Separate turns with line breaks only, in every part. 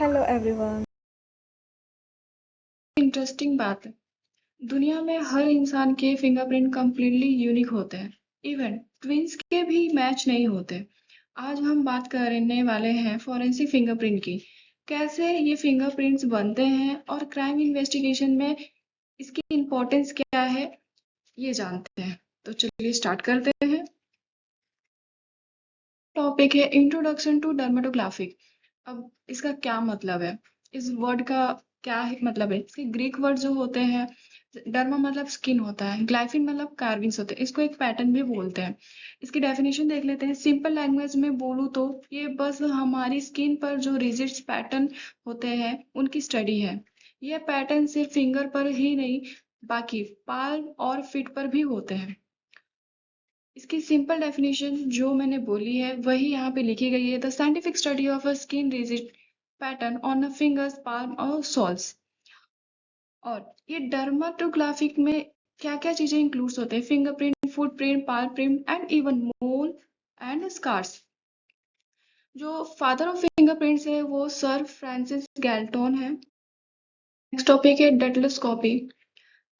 Hello everyone.
Interesting बात है। दुनिया में हर इंसान के फिंगरप्रिंट कंप्लीटली यूनिक होते हैं। इवन ट्विंस के भी मैच नहीं होते। आज हम बात करने वाले हैं फॉरेंसिक फिंगरप्रिंट की। कैसे ये फिंगरप्रिंट्स बनते हैं और क्राइम इन्वेस्टिगेशन में इसकी इम्पोर्टेंस क्या है, ये जानते हैं। तो चलिए स्टार्ट करते हैं। टॉपिक है इंट्रोडक्शन टू डर्मेटोग्राफिक। अब इसका क्या मतलब है, इस वर्ड का क्या है मतलब है। इसके ग्रीक वर्ड जो होते हैं, डर्मा मतलब स्किन होता है, ग्लाइफिन मतलब कार्विंग्स होते हैं, इसको एक पैटर्न भी बोलते हैं। इसकी डेफिनेशन देख लेते हैं। सिंपल लैंग्वेज में बोलूँ तो ये बस हमारी स्किन पर जो रिजिड्स पैटर्न होते हैं उनकी स्टडी है। यह पैटर्न सिर्फ फिंगर पर ही नहीं, बाकी पाल्म और फिट पर भी होते हैं। इसकी सिंपल डेफिनेशन जो मैंने बोली है वही यहाँ पे लिखी गई है। The scientific study of a skin rigid pattern on the fingers, palm और सोल्स। और ये डर्माटोग्राफिक में क्या क्या चीजें इंक्लूड होते हैं? Fingerprint, footprint, palm print and even mole and scars. जो फादर ऑफ फिंगरप्रिंट्स है वो सर फ्रांसिस गैल्टन है। नेक्स्ट टॉपिक है डेटलोस्कोपी।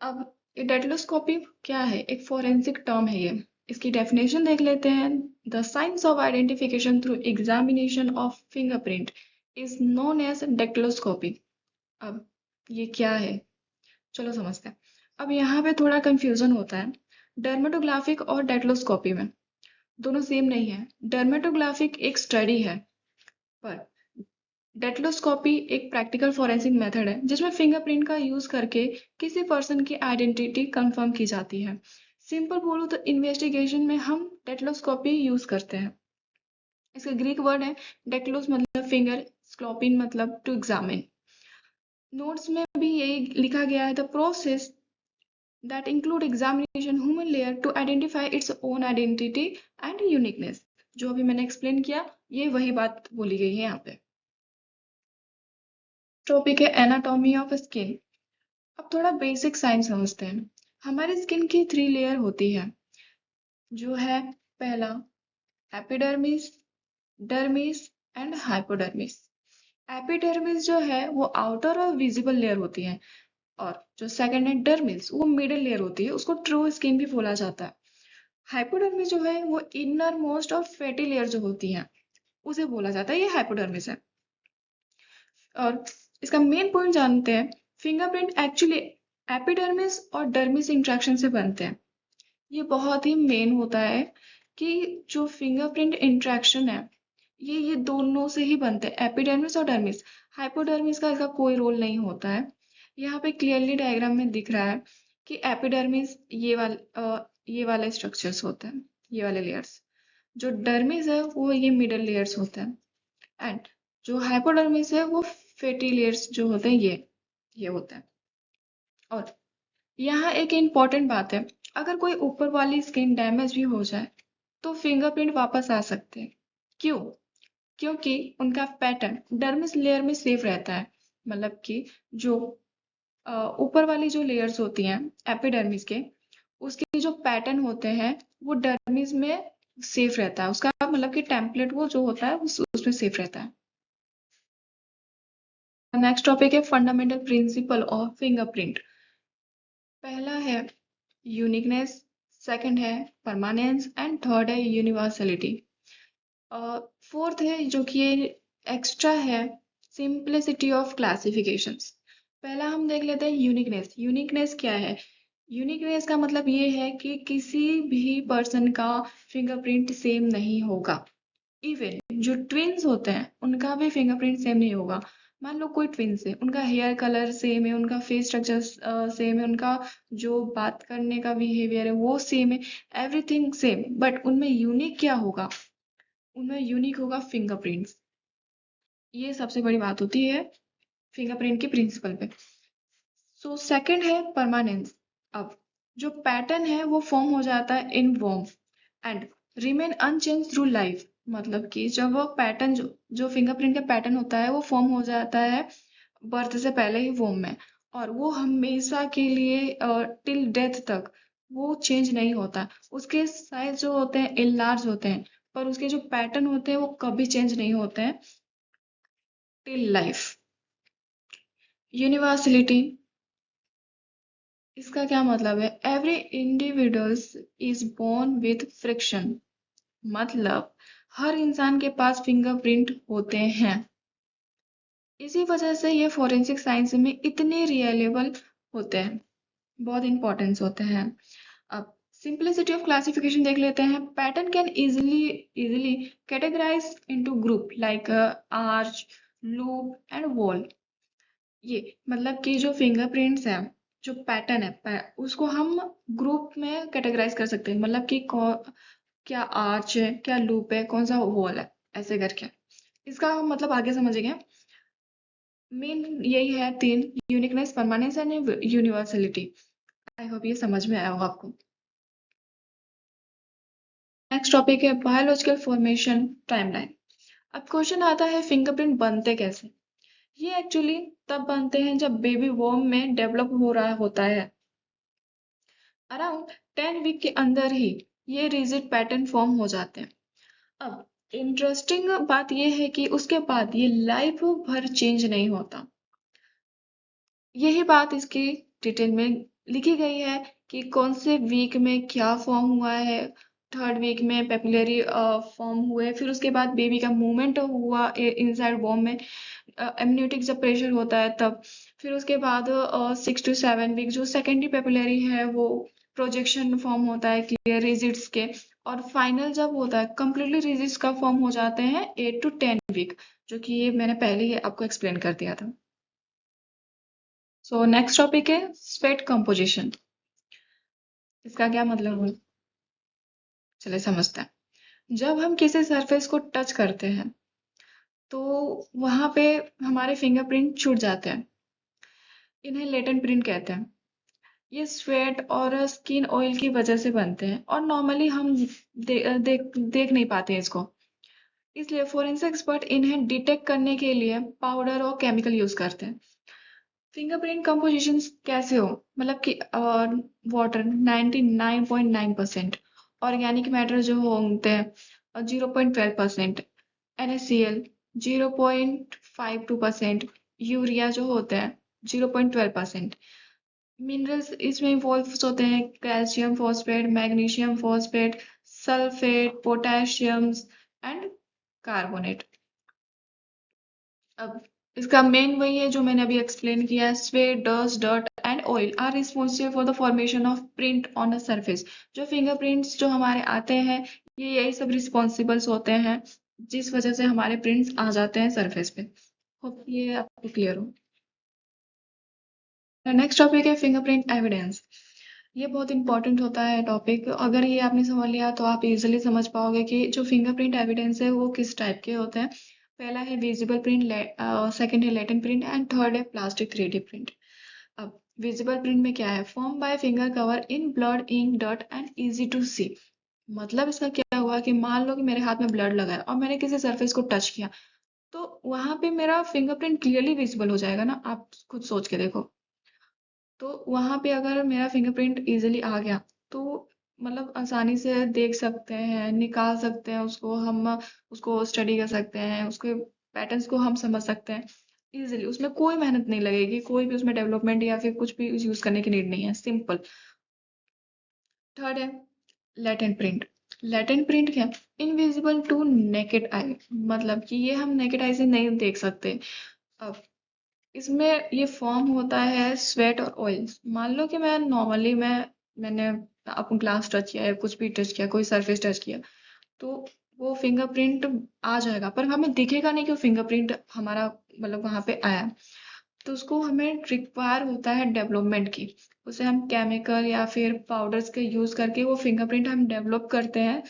अब ये डेटलोस्कोपी क्या है? एक फोरेंसिक टर्म है ये। इसकी डेफिनेशन देख लेते हैं। The science of identification through examination of fingerprint is known as dactyloscopy. अब ये क्या है, चलो समझते हैं। अब यहाँ पे थोड़ा कंफ्यूजन होता है डर्मेटोग्राफिक और डेक्टिलोस्कोपी में। दोनों सेम नहीं है। डर्मेटोग्राफिक एक स्टडी है, पर डेक्टिलोस्कोपी एक प्रैक्टिकल फॉरेंसिक मेथड है जिसमें फिंगरप्रिंट का यूज करके किसी पर्सन की आइडेंटिटी कंफर्म की जाती है। सिंपल बोलूँ तो इन्वेस्टिगेशन में हम डेक्टिलोस्कोपी यूज करते हैं। इसका ग्रीक वर्ड है डेक्टिलोस मतलब फिंगर, स्कोपिन मतलब टू एग्जामिन। नोट्स में भी यही लिखा गया है। The process that include examination human layer to identify its own identity and uniqueness। जो अभी मैंने एक्सप्लेन किया ये वही बात बोली गई है यहाँ पे। टॉपिक है एनाटॉमी ऑफ स्किन। अब थोड़ा बेसिक साइंस समझते हैं। हमारी स्किन की 3 लेयर होती है, जो है पहला epidermis, dermis and hypodermis. Epidermis जो है वो आउटर और विजिबल लेयर होती है, और जो सेकंड है डर्मिस, वो मिडिल लेयर होती है, उसको ट्रू स्किन भी बोला जाता है। हाइपोडर्मिस जो है वो इनर मोस्ट और फैटी लेयर जो होती है उसे बोला जाता है, ये हाइपोडर्मिस है। और इसका मेन पॉइंट जानते हैं। फिंगरप्रिंट एक्चुअली एपिडर्मिस और डर्मिस इंट्रैक्शन से बनते हैं। ये बहुत ही मेन होता है कि जो फिंगरप्रिंट इंट्रैक्शन है ये दोनों से ही बनते हैं, एपिडर्मिस और डर्मिस। हाइपोडर्मिस का इसका कोई रोल नहीं होता है। यहाँ पे क्लियरली डायग्राम में दिख रहा है कि एपिडर्मिस ये वाले स्ट्रक्चर्स होते हैं, ये वाले लेयर्स। जो डर्मिस है वो ये मिडल लेयर्स होते हैं, एंड जो हाइपोडर्मिस है वो फैटी लेयर्स जो होते हैं ये होते हैं। और यहाँ एक इम्पॉर्टेंट बात है, अगर कोई ऊपर वाली स्किन डैमेज भी हो जाए तो फिंगरप्रिंट वापस आ सकते हैं। क्यों? क्योंकि उनका पैटर्न डर्मिस लेयर में सेफ रहता है। मतलब कि जो ऊपर वाली जो लेयर्स होती हैं एपिडर्मिस के, उसके जो पैटर्न होते हैं वो डर्मिस में सेफ रहता है। उसका मतलब कि टेम्पलेट वो जो होता है उसमें सेफ रहता है। नेक्स्ट टॉपिक है फंडामेंटल प्रिंसिपल ऑफ फिंगरप्रिंट। पहला है यूनिकनेस, सेकंड है परमानेंस एंड थर्ड है यूनिवर्सलिटी। फोर्थ है जो कि एक्स्ट्रा है, सिंप्लिसिटी ऑफ क्लासिफिकेशंस। पहला हम देख लेते हैं यूनिकनेस। यूनिकनेस क्या है? यूनिकनेस का मतलब ये है कि किसी भी पर्सन का फिंगरप्रिंट सेम नहीं होगा। इवन जो ट्विन्स होते हैं उनका भी फिंगरप्रिंट सेम नहीं होगा। मान लो कोई ट्विन्स है, उनका हेयर कलर सेम है, उनका फेस स्ट्रक्चर सेम है, उनका जो बात करने का बिहेवियर है वो सेम है, एवरीथिंग सेम, बट उनमें यूनिक क्या होगा? उनमें यूनिक होगा फिंगरप्रिंट्स। ये सबसे बड़ी बात होती है फिंगरप्रिंट के प्रिंसिपल पे। सो सेकंड है परमानेंस। अब जो पैटर्न है वो फॉर्म हो जाता है इन वॉर्म and remain unchanged through life. मतलब कि जब वो पैटर्न जो फिंगरप्रिंट का पैटर्न होता है वो फॉर्म हो जाता है बर्थ से पहले ही वोम में, और वो हमेशा के लिए टिल डेथ तक वो चेंज नहीं होता। उसके साइज जो होते हैं इनलार्ज होते हैं, पर उसके जो पैटर्न होते हैं वो कभी चेंज नहीं होते हैं। till life. यूनिवर्सलिटी, इसका क्या मतलब है? Every individuals is born with friction, मतलब हर इंसान के पास फिंगरप्रिंट होते हैं। इसी वजह से ये फोरेंसिक साइंस में इतने रियलेबल होते हैं, बहुत इंपॉर्टेंस होते हैं। अब सिंपलिसिटी ऑफ क्लासिफिकेशन देख लेते हैं। Pattern can easily categorise into group like arch, loop and whorl. ये मतलब कि जो फिंगरप्रिंट्स है, जो पैटर्न है उसको हम ग्रुप में कैटेगराइज कर सकते हैं, मतलब कि क्या आर्च है, क्या लूप है, कौन सा वॉल है, ऐसे करके। इसका हम मतलब आगे समझेंगे। मेन यही है तीन: uniqueness, permanence and universality. I hope ये समझ में आया हो आपको। नेक्स्ट टॉपिक है बायोलॉजिकल फॉर्मेशन टाइमलाइन। अब क्वेश्चन आता है फिंगरप्रिंट बनते कैसे? ये एक्चुअली तब बनते हैं जब बेबी वॉर्म में डेवलप हो रहा होता है। अराउंड 10 वीक के अंदर ही ये रिजिड पैटर्न फॉर्म हो जाते हैं। अब इंटरेस्टिंग बात यह है कि उसके बाद ये लाइफ भर चेंज नहीं होता। यही बात इसकी डिटेल में लिखी गई है कि कौन से वीक में क्या फॉर्म हुआ है। थर्ड वीक में पेपिलरी फॉर्म हुए, फिर उसके बाद बेबी का मूवमेंट हुआ इनसाइड वॉर्म में, एमनियोटिक जब प्रेशर होता है तब। फिर उसके बाद 6 to 7 वीक जो सेकेंडरी पेपिलरी है वो प्रोजेक्शन फॉर्म होता है क्लियर रिजिड्स के। और फाइनल जब होता है कंप्लीटली रिजिड्स का फॉर्म हो जाते हैं 8 to 10 वीक, जो कि ये मैंने पहले ही आपको एक्सप्लेन कर दिया था। सो नेक्स्ट टॉपिक है स्वेट कंपोजिशन। इसका क्या मतलब है, चलिए समझते हैं। जब हम किसी सरफेस को टच करते हैं तो वहां पे हमारे फिंगरप्रिंट छूट जाते हैं। इन्हें लेटेंट प्रिंट कहते हैं। ये स्वेट और स्किन ऑयल की वजह से बनते हैं और नॉर्मली हम देख नहीं पाते हैं इसको। इसलिए फोरेंसिक एक्सपर्ट इन्हें डिटेक्ट करने के लिए पाउडर और केमिकल यूज करते हैं। फिंगरप्रिंट कंपोजिशन कैसे हो, मतलब कि वाटर 99.9%, ऑर्गेनिक मैटर जो होते हैं 0.12%, NaCl 0.52%, यूरिया जो होता है 0.12%। मिनरल्स इसमें इन्वॉल्व होते हैं calcium phosphate, magnesium phosphate, sulphate, potassium and carbonate. अब इसका मेन वही है जो मैंने अभी एक्सप्लेन किया है। Sweat, dust, dirt and oil are responsible for the formation of print on a surface. जो फिंगरप्रिंट्स जो हमारे आते हैं, ये यही सब रिस्पॉन्सिबल्स होते हैं जिस वजह से हमारे प्रिंट्स आ जाते हैं सरफेस पे। होप ये आपको क्लियर हो। नेक्स्ट टॉपिक है फिंगरप्रिंट एविडेंस। ये बहुत इंपॉर्टेंट होता है टॉपिक। अगर ये आपने समझ लिया तो आप इजीली समझ पाओगे कि जो फिंगरप्रिंट एविडेंस है वो किस टाइप के होते हैं। पहला है विजिबल प्रिंट, सेकंड है लेटेंट प्रिंट एंड थर्ड है प्लास्टिक 3D प्रिंट। अब विजिबल प्रिंट में क्या है? Form by finger cover in blood, ink, dirt and easy to see. मतलब इसका क्या हुआ कि मान लो कि मेरे हाथ में ब्लड लगा है और मैंने किसी सरफेस को टच किया, तो वहां पे मेरा फिंगरप्रिंट क्लियरली विजिबल हो जाएगा ना। आप खुद सोच के देखो। तो वहां पे अगर मेरा फिंगरप्रिंट इजीली आ गया तो मतलब आसानी से देख सकते हैं, निकाल सकते हैं उसको हम, उसको स्टडी कर सकते हैं, उसके पैटर्न्स को हम समझ सकते हैं इजीली। उसमें कोई मेहनत नहीं लगेगी, कोई भी उसमें डेवलपमेंट या फिर कुछ भी यूज करने की नीड नहीं है, सिंपल। थर्ड है लेटेंट प्रिंट। लेटेंट प्रिंट क्या? इनविजिबल टू नेकेड आई, मतलब कि ये हम नेकेड आई से नहीं देख सकते। अब इसमें ये फॉर्म होता है स्वेट और ऑयल। मान लो कि मैंने अपन ग्लास टच किया है, कुछ भी टच किया, कोई सरफेस टच किया, तो वो फिंगरप्रिंट आ जाएगा, पर हमें दिखेगा नहीं कि वो फिंगरप्रिंट हमारा मतलब वहां पे आया। तो उसको हमें रिक्वायर होता है डेवलपमेंट की। उसे हम केमिकल या फिर पाउडर्स के यूज करके वो फिंगरप्रिंट हम डेवलप करते हैं,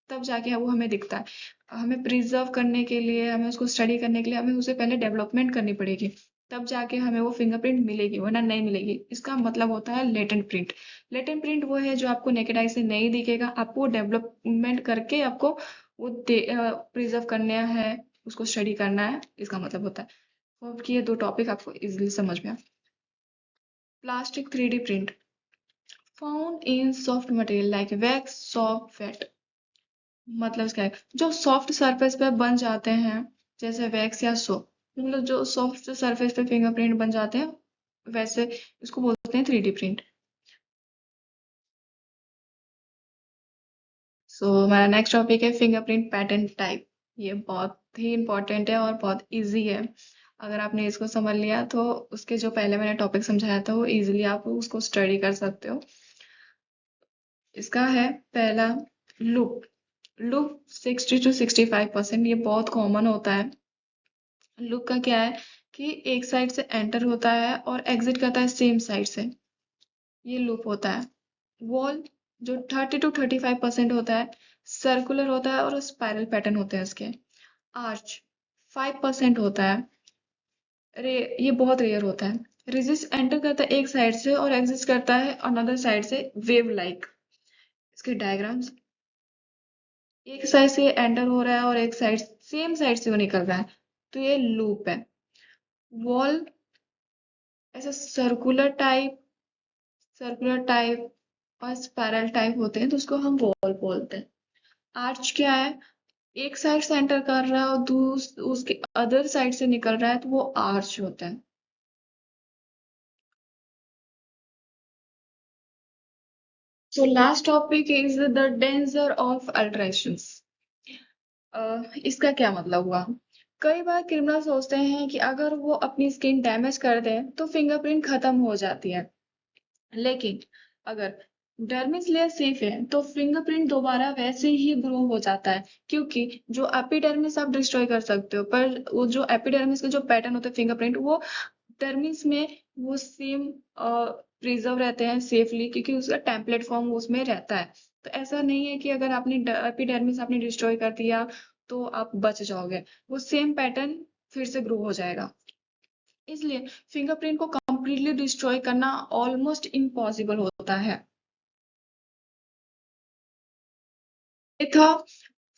तब जाके वो हमें दिखता है। हमें प्रिजर्व करने के लिए, हमें उसको स्टडी करने के लिए हमें उसे पहले डेवलपमेंट करनी पड़ेगी, तब जाके हमें वो फिंगरप्रिंट मिलेगी, वरना नहीं मिलेगी। इसका मतलब होता है लेटेंट प्रिंट। लेटेंट प्रिंट वो है जो आपको नेकेड आई से नहीं दिखेगा, आपको डेवलपमेंट करके आपको वो प्रिजर्व करना है, उसको स्टडी करना है, इसका मतलब होता है। होप कि ये दो टॉपिक आपको इजीली समझ में आए। Plastic 3D print found in soft material like wax, soft fat. मतलब क्या है? जो सॉफ्ट सरफेस पे बन जाते हैं जैसे वैक्स या सो, मतलब जो सॉफ्ट सरफेस पे फिंगरप्रिंट बन जाते हैं, वैसे इसको बोलते हैं 3D प्रिंट। सो हमारा नेक्स्ट टॉपिक है फिंगरप्रिंट पैटर्न टाइप। ये बहुत ही इंपॉर्टेंट है और बहुत इजी है। अगर आपने इसको समझ लिया तो उसके जो पहले मैंने टॉपिक समझाया था वो इजीली आप उसको स्टडी कर सकते हो। इसका है पहला, लूप। लूप 60 to 65%, ये बहुत कॉमन होता है। लूप का क्या है कि एक साइड से एंटर होता है और एग्जिट करता है सेम साइड से, ये लूप होता है। वॉल जो 30 to 35% होता है, सर्कुलर होता है और स्पाइरल पैटर्न होते हैं इसके। आर्च 5% होता है, ये बहुत रेयर होता है। रेजिस्ट एंटर करता है एक साइड से और एग्जिस्ट करता है अनदर साइड से, वेव लाइक। इसके डायग्राम्स, एक साइड से एंटर हो रहा है और एक साइड, सेम साइड से वो निकल रहा है, तो ये लूप है। वॉल ऐसा सर्कुलर टाइप और स्पाइरल टाइप होते हैं, तो उसको हम वॉल बोलते हैं। आर्च क्या है, एक साइड से एंटर कर रहा है और उसके अदर साइड से निकल रहा है, तो वो आर्च होता है। So last topic is the danger of alterations. इसका क्या मतलब हुआ? कई बार क्रिमिनल सोचते हैं कि अगर वो अपनी स्किन डैमेज कर दें तो फिंगरप्रिंट खत्म हो जाती है, लेकिन अगर डर्मिस लेयर सेफ है तो फिंगरप्रिंट दोबारा वैसे ही ग्रो हो जाता है, क्योंकि जो एपिडर्मिस आप डिस्ट्रॉय कर सकते हो, पर वो जो एपिडर्मिस के जो पैटर्न होते हैं फिंगरप्रिंट, वो डर्मिस में वो सेम प्रिजर्व रहते हैं सेफली, क्योंकि उसका टेम्पलेट फॉर्म उसमें रहता है। तो ऐसा नहीं है कि अगर आपने एपिडर्मिस आपने डिस्ट्रॉय कर दिया तो आप बच जाओगे, वो सेम पैटर्न फिर से ग्रो हो जाएगा। इसलिए फिंगरप्रिंट को कंप्लीटली डिस्ट्रॉय करना ऑलमोस्ट इम्पॉसिबल होता है। ये था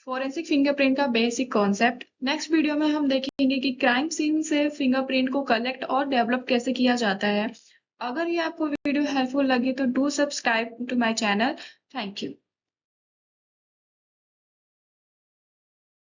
फोरेंसिक फिंगरप्रिंट का बेसिक कॉन्सेप्ट। नेक्स्ट वीडियो में हम देखेंगे कि क्राइम सीन से फिंगरप्रिंट को कलेक्ट और डेवलप कैसे किया जाता है। अगर ये आपको वीडियो हेल्पफुल लगी तो do subscribe to my channel. Thank you.